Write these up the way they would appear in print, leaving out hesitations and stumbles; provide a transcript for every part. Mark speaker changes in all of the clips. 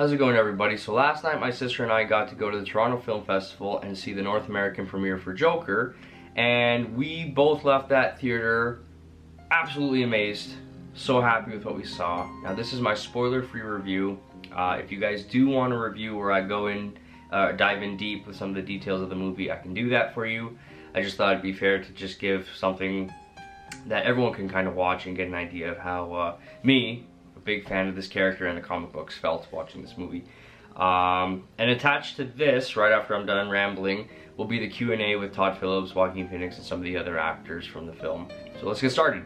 Speaker 1: How's it going, everybody? So last night my sister and I got to go to the Toronto Film Festival and see the North American premiere for Joker, and we both left that theater absolutely amazed, so happy with what we saw. Now this is my spoiler-free review. If you guys do want a review where I go in, dive in deep with some of the details of the movie, I can do that for you. I just thought it'd be fair to just give something that everyone can kind of watch and get an idea of how me, a big fan of this character and the comic books, felt watching this movie. And attached to this, right after I'm done rambling, will be the Q&A with Todd Phillips, Joaquin Phoenix, and some of the other actors from the film. So let's get started.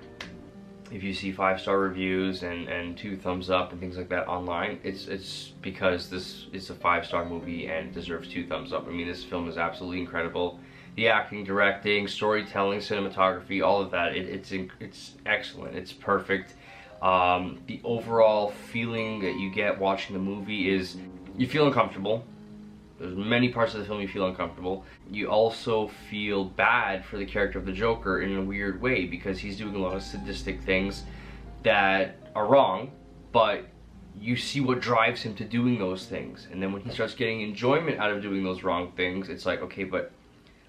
Speaker 1: If you see 5-star reviews and 2 thumbs up and things like that online, it's because this is a 5-star movie and deserves 2 thumbs up. I mean, this film is absolutely incredible. The acting, directing, storytelling, cinematography, all of that, it's excellent. It's perfect. The overall feeling that you get watching the movie is you feel uncomfortable. There's many parts of the film you feel uncomfortable. You also feel bad for the character of the Joker in a weird way because he's doing a lot of sadistic things that are wrong, but you see what drives him to doing those things. And then when he starts getting enjoyment out of doing those wrong things, it's like, okay, but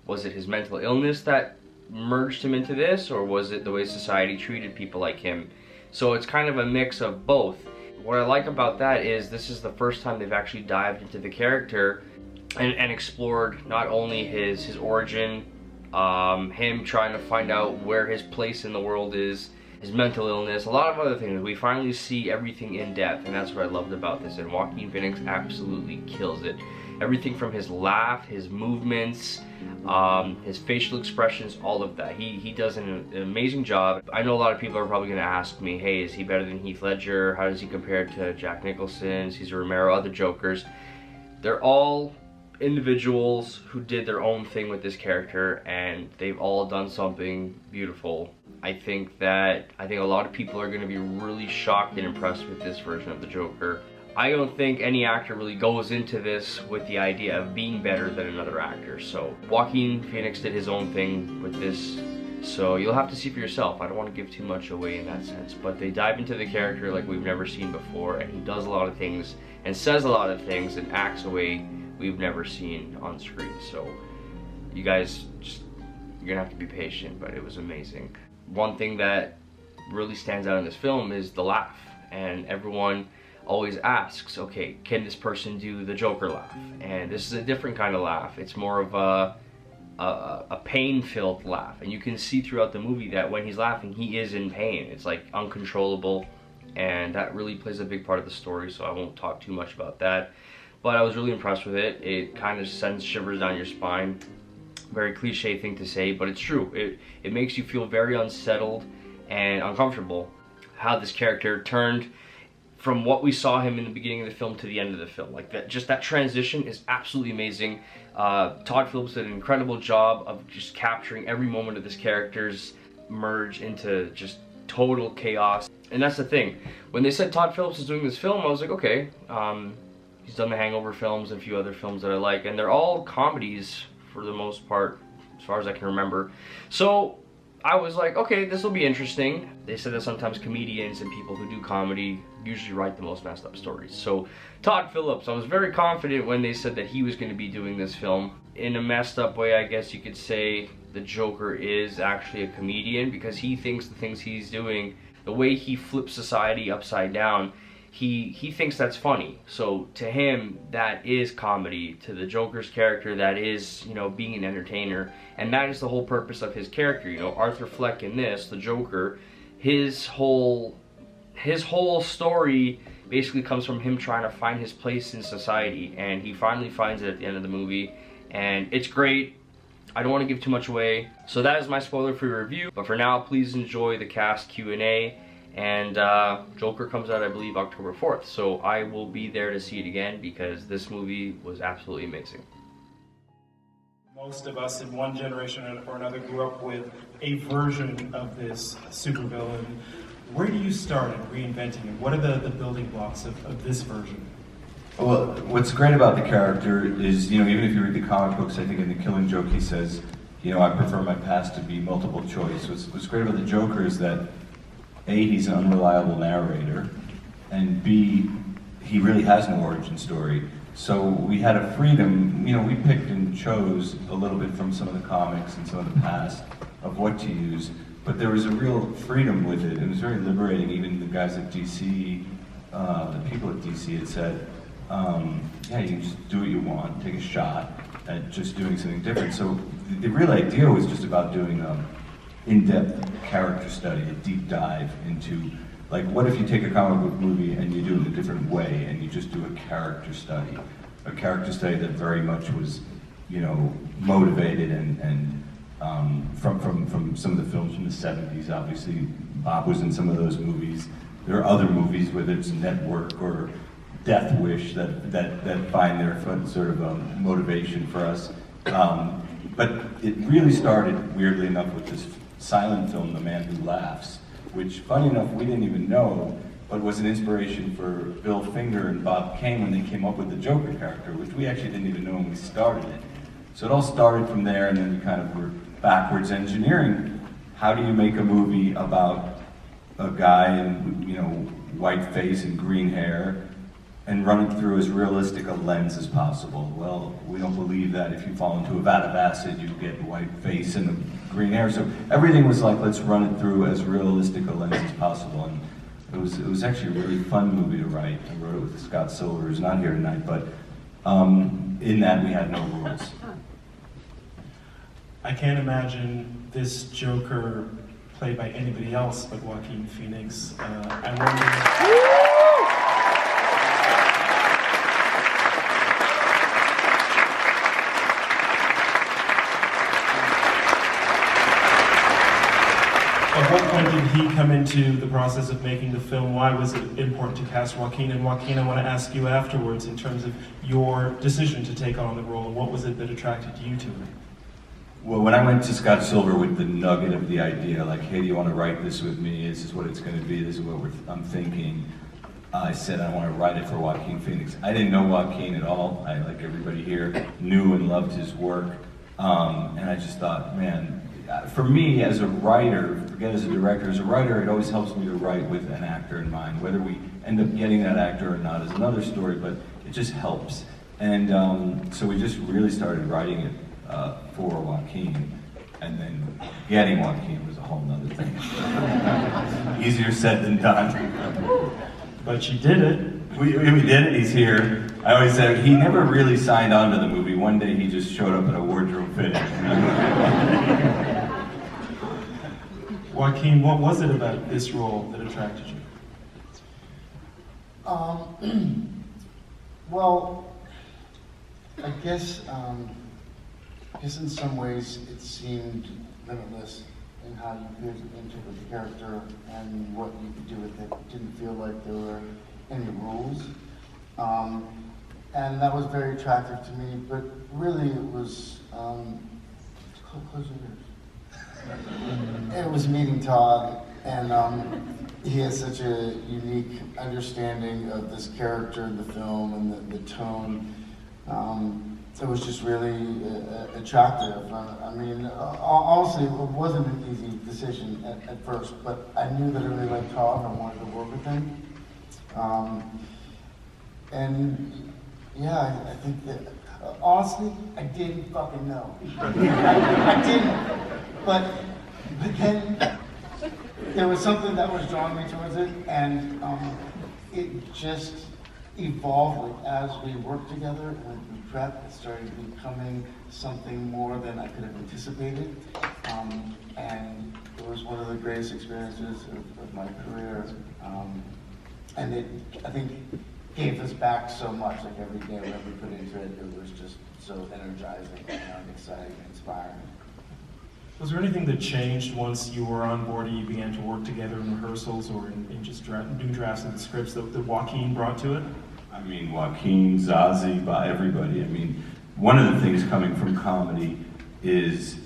Speaker 1: was it his mental illness that merged him into this, or was it the way society treated people like him? So it's kind of a mix of both. What I like about that is this is the first time they've actually dived into the character and explored not only his origin, him trying to find out where his place in the world is, his mental illness, a lot of other things. We finally see everything in depth, and that's what I loved about this, and Joaquin Phoenix absolutely kills it. Everything from his laugh, his movements, his facial expressions, all of that. He does an amazing job. I know a lot of people are probably going to ask me, hey, is he better than Heath Ledger? How does he compare to Jack Nicholson, Cesar Romero, other Jokers? They're all individuals who did their own thing with this character, and they've all done something beautiful. I think a lot of people are going to be really shocked and impressed with this version of the Joker. I don't think any actor really goes into this with the idea of being better than another actor. So Joaquin Phoenix did his own thing with this, so you'll have to see for yourself. I don't want to give too much away in that sense, but they dive into the character like we've never seen before, and he does a lot of things and says a lot of things and acts a way we've never seen on screen. So you guys, you're gonna have to be patient, but it was amazing. One thing that really stands out in this film is the laugh, and everyone always asks, okay, can this person do the Joker laugh? And this is a different kind of laugh. It's more of a pain-filled laugh, and you can see throughout the movie that when he's laughing, he is in pain. It's like uncontrollable, and that really plays a big part of the story, so I won't talk too much about that. But I was really impressed with it. It kind of sends shivers down your spine. Very cliche thing to say, but it's true. It makes you feel very unsettled and uncomfortable how this character turned from what we saw him in the beginning of the film to the end of the film. Like that transition is absolutely amazing. Todd Phillips did an incredible job of just capturing every moment of this character's merge into just total chaos. And that's the thing. When they said Todd Phillips is doing this film, I was like, okay. He's done the Hangover films and a few other films that I like, and they're all comedies for the most part, as far as I can remember. So I was like, okay, this will be interesting. They said that sometimes comedians and people who do comedy usually write the most messed up stories. So Todd Phillips, I was very confident when they said that he was going to be doing this film. In a messed up way, I guess you could say the Joker is actually a comedian, because he thinks the things he's doing, the way he flips society upside down, he thinks that's funny. So to him, that is comedy. To the Joker's character, that is, being an entertainer. And that is the whole purpose of his character. Arthur Fleck in this, the Joker, his whole story basically comes from him trying to find his place in society, and he finally finds it at the end of the movie, and it's great. I don't want to give too much away, so that is my spoiler-free review. But for now, please enjoy the cast Q&A. And Joker comes out, I believe, October 4th. So I will be there to see it again, because this movie was absolutely amazing.
Speaker 2: Most of us in one generation or another grew up with a version of this supervillain. Where do you start in reinventing it? What are the building blocks of this version?
Speaker 3: Well, what's great about the character is, even if you read the comic books, I think in The Killing Joke he says, I prefer my past to be multiple choice. What's great about the Joker is that A, he's an unreliable narrator, and B, he really has no origin story. So we had a freedom, you know, we picked and chose a little bit from some of the comics and some of the past of what to use, but there was a real freedom with it. It was very liberating. Even the guys at DC, the people at DC had said, yeah, you can just do what you want, take a shot at just doing something different. So the real idea was just about doing in-depth character study, a deep dive into, like, what if you take a comic book movie and you do it in a different way and you just do a character study that very much was, you know, motivated and from some of the films from the 70s. Obviously, Bob was in some of those movies. There are other movies, whether it's Network or Death Wish, that find their sort of motivation for us. But it really started, weirdly enough, with this silent film, The Man Who Laughs, which, funny enough, we didn't even know, but was an inspiration for Bill Finger and Bob Kane when they came up with the Joker character, which we actually didn't even know when we started it. So it all started from there, and then we kind of were backwards engineering. How do you make a movie about a guy in, you know, white face and green hair, and run it through as realistic a lens as possible? Well, we don't believe that if you fall into a vat of acid, you get white face and green hair. So everything was like, let's run it through as realistic a lens as possible. And it was actually a really fun movie to write. I wrote it with Scott Silver, who's not here tonight, but in that we had no rules.
Speaker 2: I can't imagine this Joker played by anybody else but Joaquin Phoenix. I wonder. At what point did he come into the process of making the film? Why was it important to cast Joaquin? And Joaquin, I want to ask you afterwards in terms of your decision to take on the role. What was it that attracted you to it?
Speaker 3: Well, when I went to Scott Silver with the nugget of the idea, like, hey, do you want to write this with me? This is what it's going to be. This is what I'm thinking. I said I want to write it for Joaquin Phoenix. I didn't know Joaquin at all. I, like everybody here, knew and loved his work. And I just thought, man, for me as a writer, forget as a director, as a writer, it always helps me to write with an actor in mind. Whether we end up getting that actor or not is another story, but it just helps. And so we just really started writing it for Joaquin, and then getting Joaquin was a whole nother thing. Easier said than done.
Speaker 2: But you did it.
Speaker 3: We did it, he's here. I always said, he never really signed on to the movie. One day he just showed up at a wardrobe fitting.
Speaker 2: Joaquin, what was it about this role that attracted you?
Speaker 4: Well, I guess in some ways it seemed limitless in how you could interpret the character and what you could do with it. It didn't feel like there were any rules. And that was very attractive to me, but really it was, close your ears. It was meeting Todd, and he has such a unique understanding of this character in the film and the tone. It was just really attractive. I mean, honestly, it wasn't an easy decision at first, but I knew that I really liked Todd and I wanted to work with him. And yeah, I think that, honestly, I didn't fucking know. I didn't. But then there was something that was drawing me towards it, and it just evolved as we worked together and we prepped. It started becoming something more than I could have anticipated, and it was one of the greatest experiences of my career. And it, I think, gave us back so much. Like every day, whatever we put into it, it was just so energizing and exciting and inspiring.
Speaker 2: Was there anything that changed once you were on board and you began to work together in rehearsals or in just new drafts of the scripts that Joaquin brought to it?
Speaker 3: I mean, Joaquin, Zazie, by everybody. I mean, one of the things coming from comedy is,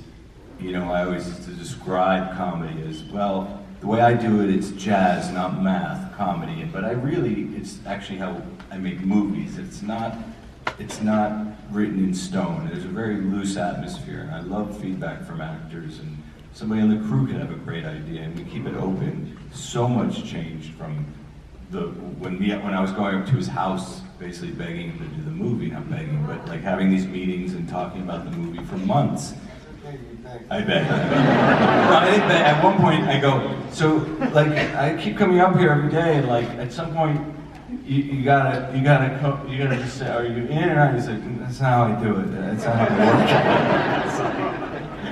Speaker 3: you know, I always describe comedy as, well, the way I do it, it's jazz, not math, comedy. But it's actually how I make movies. It's not written in stone. There's a very loose atmosphere. And I love feedback from actors, and somebody on the crew can have a great idea, and we keep it open. So much changed from when I was going up to his house, basically begging him to do the movie, not begging, but like having these meetings and talking about the movie for months. I bet. No, I didn't bet. At one point, I go, so like I keep coming up here every day, and like at some point, you gotta just say, are you in or out? He's like, that's not how I do it. That's not how I work.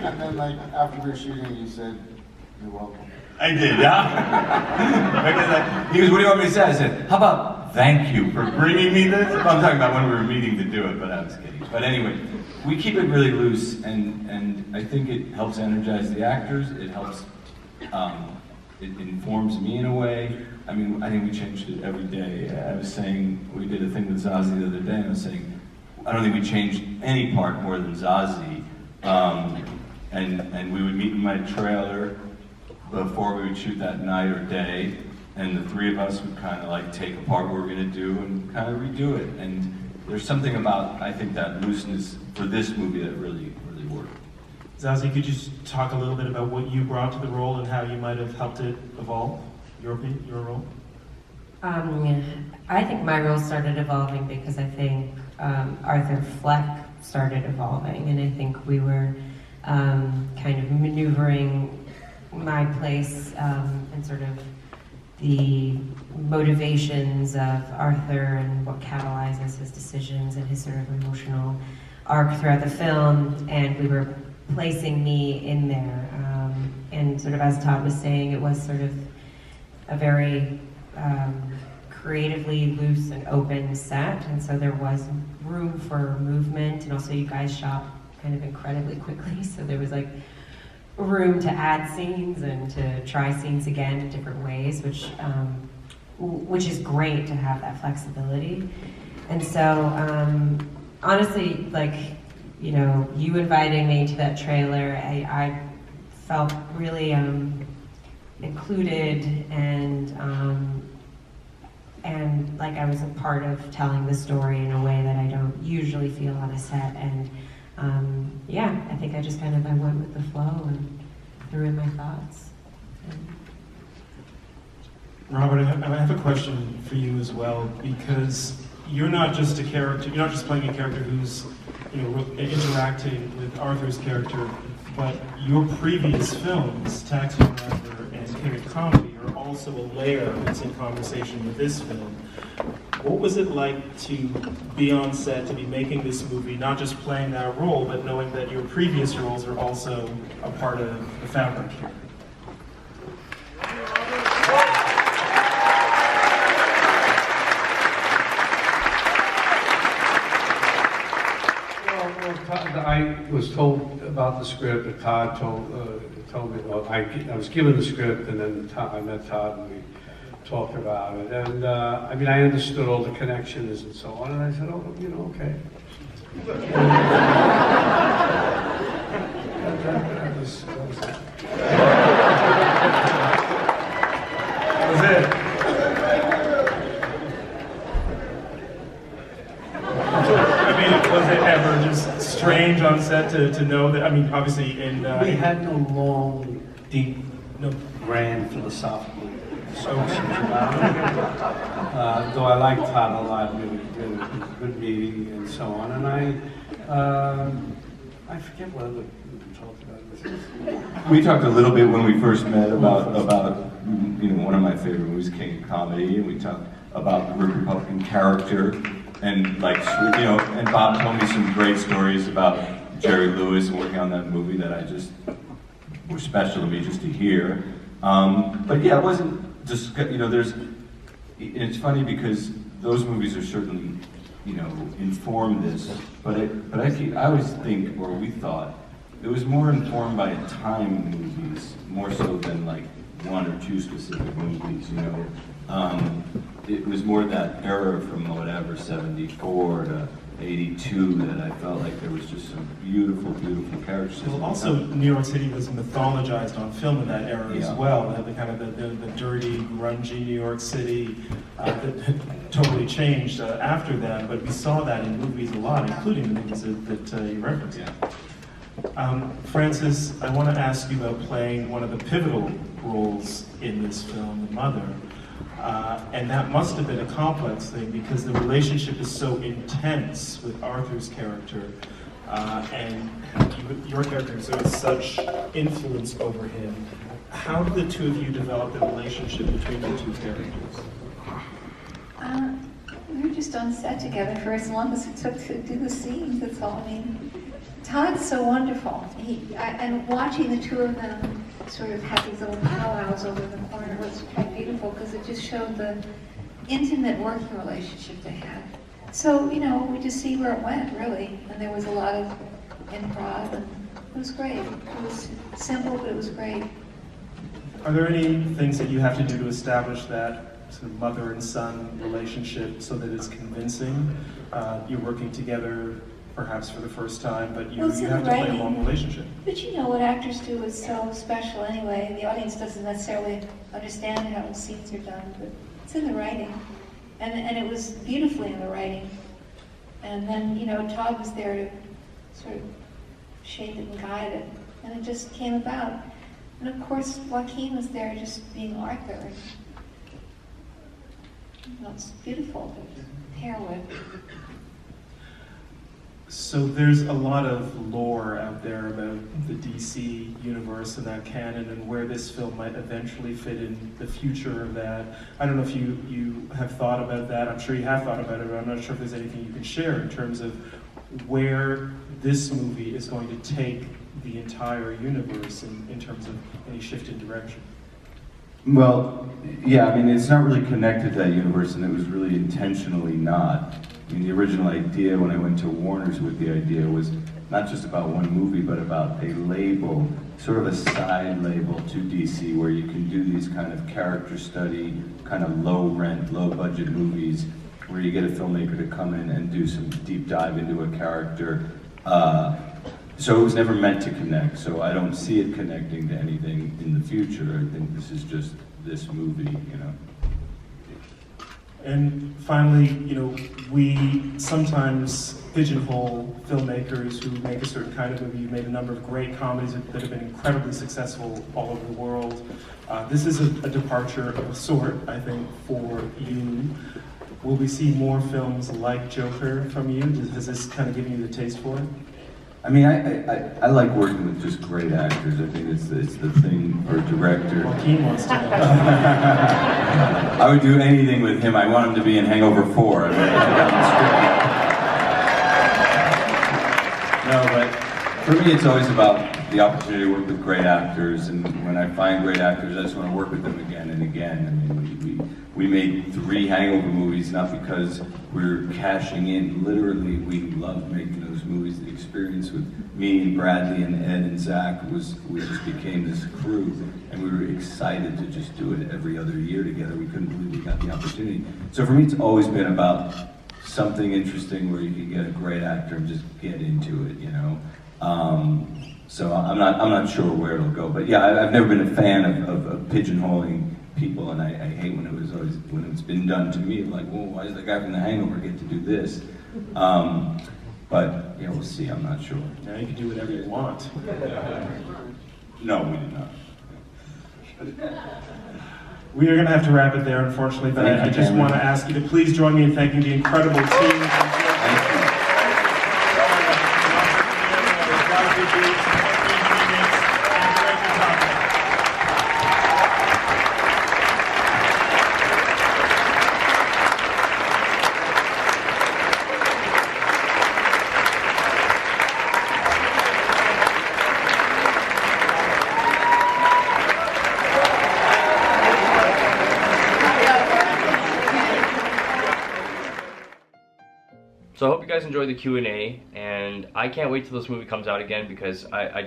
Speaker 4: And then, like, after we were shooting, you said, you're welcome.
Speaker 3: I did, yeah. He goes, what do you want me to say? I said, how about thank you for bringing me this? Well, I'm talking about when we were meeting to do it, but I was kidding. But anyway, we keep it really loose, and I think it helps energize the actors. It helps, it informs me in a way. I mean, I think we changed it every day. I was saying, we did a thing with Zazie the other day, and I was saying, I don't think we changed any part more than Zazie. And we would meet in my trailer before we would shoot that night or day, and the three of us would kind of like take apart what we're going to do and kind of redo it. And there's something about, I think, that looseness for this movie that really worked.
Speaker 2: Zazie, could you talk a little bit about what you brought to the role and how you might have helped it evolve, your role?
Speaker 5: I think my role started evolving because I think Arthur Fleck started evolving, and I think we were kind of maneuvering my place and sort of the motivations of Arthur and what catalyzes his decisions and his sort of emotional arc throughout the film, and we were placing me in there. And sort of as Todd was saying, it was sort of a very creatively loose and open set, and so there was room for movement, and also you guys shot kind of incredibly quickly, so there was like room to add scenes and to try scenes again in different ways, which is great to have that flexibility. And so honestly, like, you know, you inviting me to that trailer, I felt really included and like I was a part of telling the story in a way that I don't usually feel on a set. And yeah, I think I just kind of I went with the flow and threw in my thoughts.
Speaker 2: Robert, I have a question for you as well, because you're not just a character, you're not just playing a character who's, you know, interacting with Arthur's character, but your previous films, Taxi Driver and King of Comedy, are also a layer that's in conversation with this film. What was it like to be on set, to be making this movie, not just playing that role, but knowing that your previous roles are also a part of the fabric here?
Speaker 6: I was told about the script, and Todd told me, well, I was given the script, and then I met Todd, and we talked about it. And I mean, I understood all the connections and so on, and I said, oh, you know, okay. That was it.
Speaker 2: Was it ever just strange on set to know that, I mean, obviously in...
Speaker 6: we had no long, deep, no grand philosophical discussions about it. Though I liked Todd a lot, we had a good meeting and so on. And I forget what other we talked about.
Speaker 3: We talked a little bit when we first met about you know, one of my favorite movies, King of Comedy, and we talked about the Republican character. And like, you know, and Bob told me some great stories about Jerry Lewis and working on that movie that I just were special to me just to hear. But yeah, it wasn't just, you know, it's funny because those movies are certainly, you know, informed this, but I always think, or we thought, it was more informed by time in movies, more so than like one or two specific movies, you know. It was more that era from whatever, 74 to 82, that I felt like there was just some beautiful, beautiful characters.
Speaker 2: Well, also, New York City was mythologized on film in that era as well. The kind of the dirty, grungy New York City that totally changed after that, but we saw that in movies a lot, including the movies that you referenced.
Speaker 3: Yeah.
Speaker 2: Francis, I want to ask you about playing one of the pivotal roles in this film, the mother. And that must have been a complex thing because the relationship is so intense with Arthur's character, and your character exerts such influence over him. How did the two of you develop the relationship between the two characters?
Speaker 7: We were just on set together for as long as it took to do the scenes, that's all. I mean, Todd's so wonderful. And watching the two of them sort of have these little powwows over the corner was quite beautiful because it just showed the intimate working relationship they had. So, you know, we just see where it went, really. And there was a lot of improv, and it was great. It was simple, but it was great.
Speaker 2: Are there any things that you have to do to establish that sort of mother and son relationship so that it's convincing? You're working together perhaps for the first time, but you have to play a long relationship.
Speaker 7: But you know, what actors do is so special anyway. The audience doesn't necessarily understand how the scenes are done, but it's in the writing. And it was beautifully in the writing. And then, you know, Todd was there to sort of shape it and guide it. And it just came about. And of course, Joaquin was there just being Arthur. And, you know, it's beautiful, the hair whip.
Speaker 2: So there's a lot of lore out there about the DC universe and that canon and where this film might eventually fit in the future of that. I don't know if you have thought about that. I'm sure you have thought about it, but I'm not sure if there's anything you can share in terms of where this movie is going to take the entire universe in terms of any shift in direction.
Speaker 3: Well, yeah, I mean, it's not really connected to that universe, and it was really intentionally not. I mean, the original idea when I went to Warner's with the idea was not just about one movie, but about a label, sort of a side label to DC where you can do these kind of character study, kind of low rent, low budget movies where you get a filmmaker to come in and do some deep dive into a character. So it was never meant to connect, so I don't see it connecting to anything in the future. I think this is just this movie, you know.
Speaker 2: And finally, you know, we sometimes pigeonhole filmmakers who make a certain kind of movie. You've made a number of great comedies that have been incredibly successful all over the world. This is a departure of a sort, I think, for you. Will we see more films like Joker from you? Has this kind of given you the taste for it?
Speaker 3: I mean, I like working with just great actors. I think it's the thing for a director.
Speaker 2: Joaquin wants to know.
Speaker 3: I would do anything with him. I want him to be in Hangover 4. I mean, no, but for me, it's always about the opportunity to work with great actors. And when I find great actors, I just want to work with them again and again. I mean, we made 3 Hangover movies, not because we're cashing in. Literally, we loved making those movies. The experience with me and Bradley and Ed and Zach we just became this crew, and we were excited to just do it every other year together. We couldn't believe we got the opportunity. So for me, it's always been about something interesting where you can get a great actor and just get into it, you know. So I'm not sure where it'll go, but yeah, I've never been a fan of pigeonholing people, and I hate when it's been done to me, like, well, why does the guy from The Hangover get to do this? But yeah, we'll see. I'm not sure.
Speaker 2: Now you can do whatever you want.
Speaker 3: No, we did not.
Speaker 2: We are going to have to wrap it there, unfortunately, but I just want to ask you to please join me in thanking the incredible team.
Speaker 3: Thank you.
Speaker 1: So I hope you guys enjoyed the Q&A, and I can't wait till this movie comes out again because I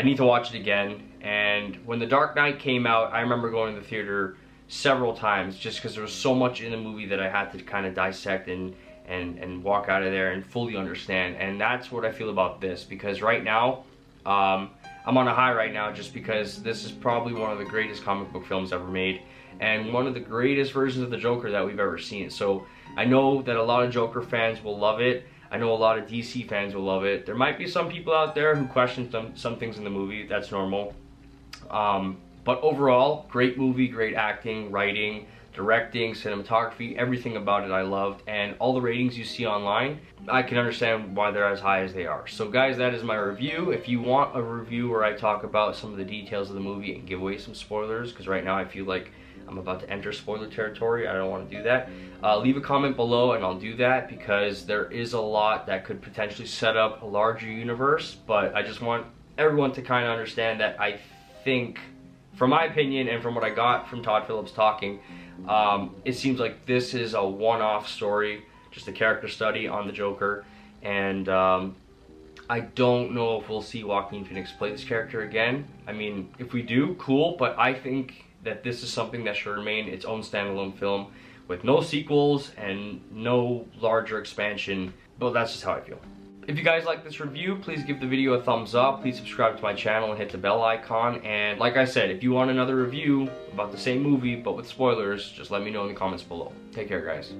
Speaker 1: need to watch it again. And when The Dark Knight came out, I remember going to the theater several times just because there was so much in the movie that I had to kind of dissect and walk out of there and fully understand. And that's what I feel about this, because right now, I'm on a high right now just because this is probably one of the greatest comic book films ever made and one of the greatest versions of the Joker that we've ever seen. So I know that a lot of Joker fans will love it. I know a lot of DC fans will love it. There might be some people out there who question some things in the movie. That's normal. But overall, great movie, great acting, writing. directing, cinematography, everything about it I loved, and all the ratings you see online, I can understand why they're as high as they are. So guys, that is my review. If you want a review where I talk about some of the details of the movie and give away some spoilers, because right now I feel like I'm about to enter spoiler territory, I don't want to do that, leave a comment below and I'll do that, because there is a lot that could potentially set up a larger universe. But I just want everyone to kind of understand that I think, from my opinion and from what I got from Todd Phillips talking, it seems like this is a one-off story, just a character study on the Joker, and I don't know if we'll see Joaquin Phoenix play this character again. I mean, if we do, cool, but I think that this is something that should remain its own standalone film with no sequels and no larger expansion, but that's just how I feel. If you guys like this review, please give the video a thumbs up, please subscribe to my channel and hit the bell icon, and like I said, if you want another review about the same movie but with spoilers, just let me know in the comments below. Take care, guys.